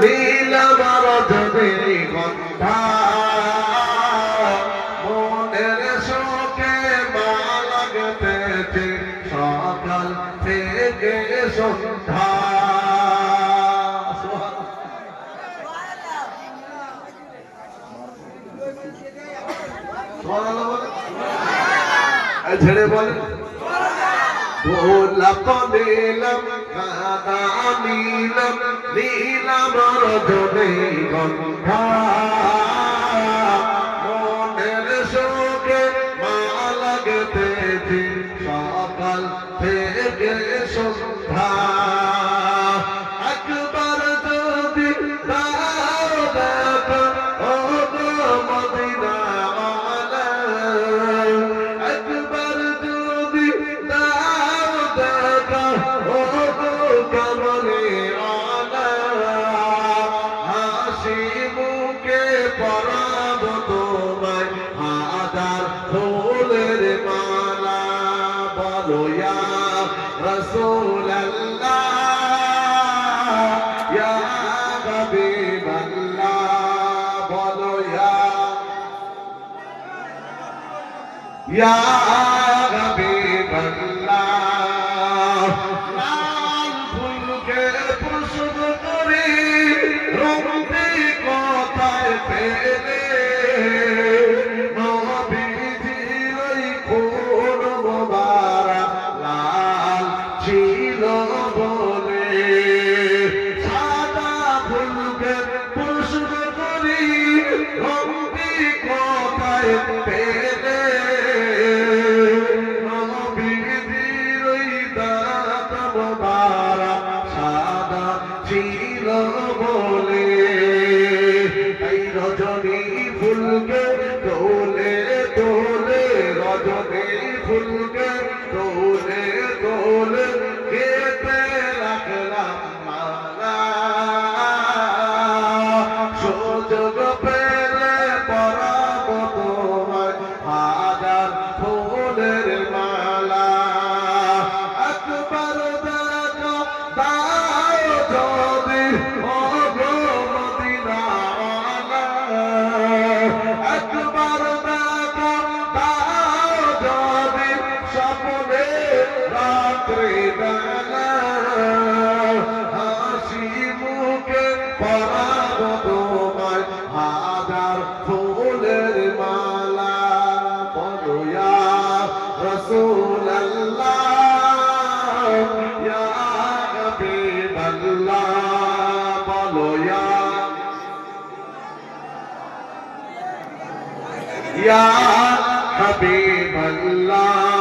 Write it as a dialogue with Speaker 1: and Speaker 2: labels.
Speaker 1: নীলম রজনীগন্ধা মনের শোকে মা লাগতেছে সকাল থেকে সন্ধ্যা। ছেড়ে বলেন গোলাপ নীলম গাঁদা নীলম নীলম রজনীগন্ধা মনের শোকে মা লাগতেছে সকাল থেকে সন্ধ্যা। একবার যদি দাও দেখা ও গো মদিনা ওয়ালা, একবার যদি দাও দেখা ও গো কমলে ওয়ালা, হাসি মুখে পরাব তোমায় হাজার ফুলের মালা। বলো ইয়া রাসূলুল্লাহ ইয়া হাবিবাল্লাহ, বলো ইয়া হাবিবাল্লাহ। লাল ফুলকে প্রসব করে রঙে কথায় পেলে নবীজির ওই খুন মোবারক লাল ছিল বলে। সাদা ফুলকে প্রসব করে রঙে কথায় পেলে নবীজির ওই দাঁত মোবারক সাদা ছিল বলে। এই রজনী ফুলকে তোলে তোলে রজনী ফুলকে তোলে তোলে গেতে রাখলাম মালা। সুযোগ পেলে পরাব তোমায় হাজার ফুলের মালা। একবার দেখা দাও যদি ও গো মদিনা ওয়ালা, একবার দেখা দাও যদি স্বপ্নে রাত্রি বেলা, হাসি মুখে পরাব তোমায় হাজার ফুলের মালা। বলো ইয়া রাসূলুল্লাহ ইয়া হাবিবাল্লাহ, বলো ইয়া হাবিবাল্লাহ।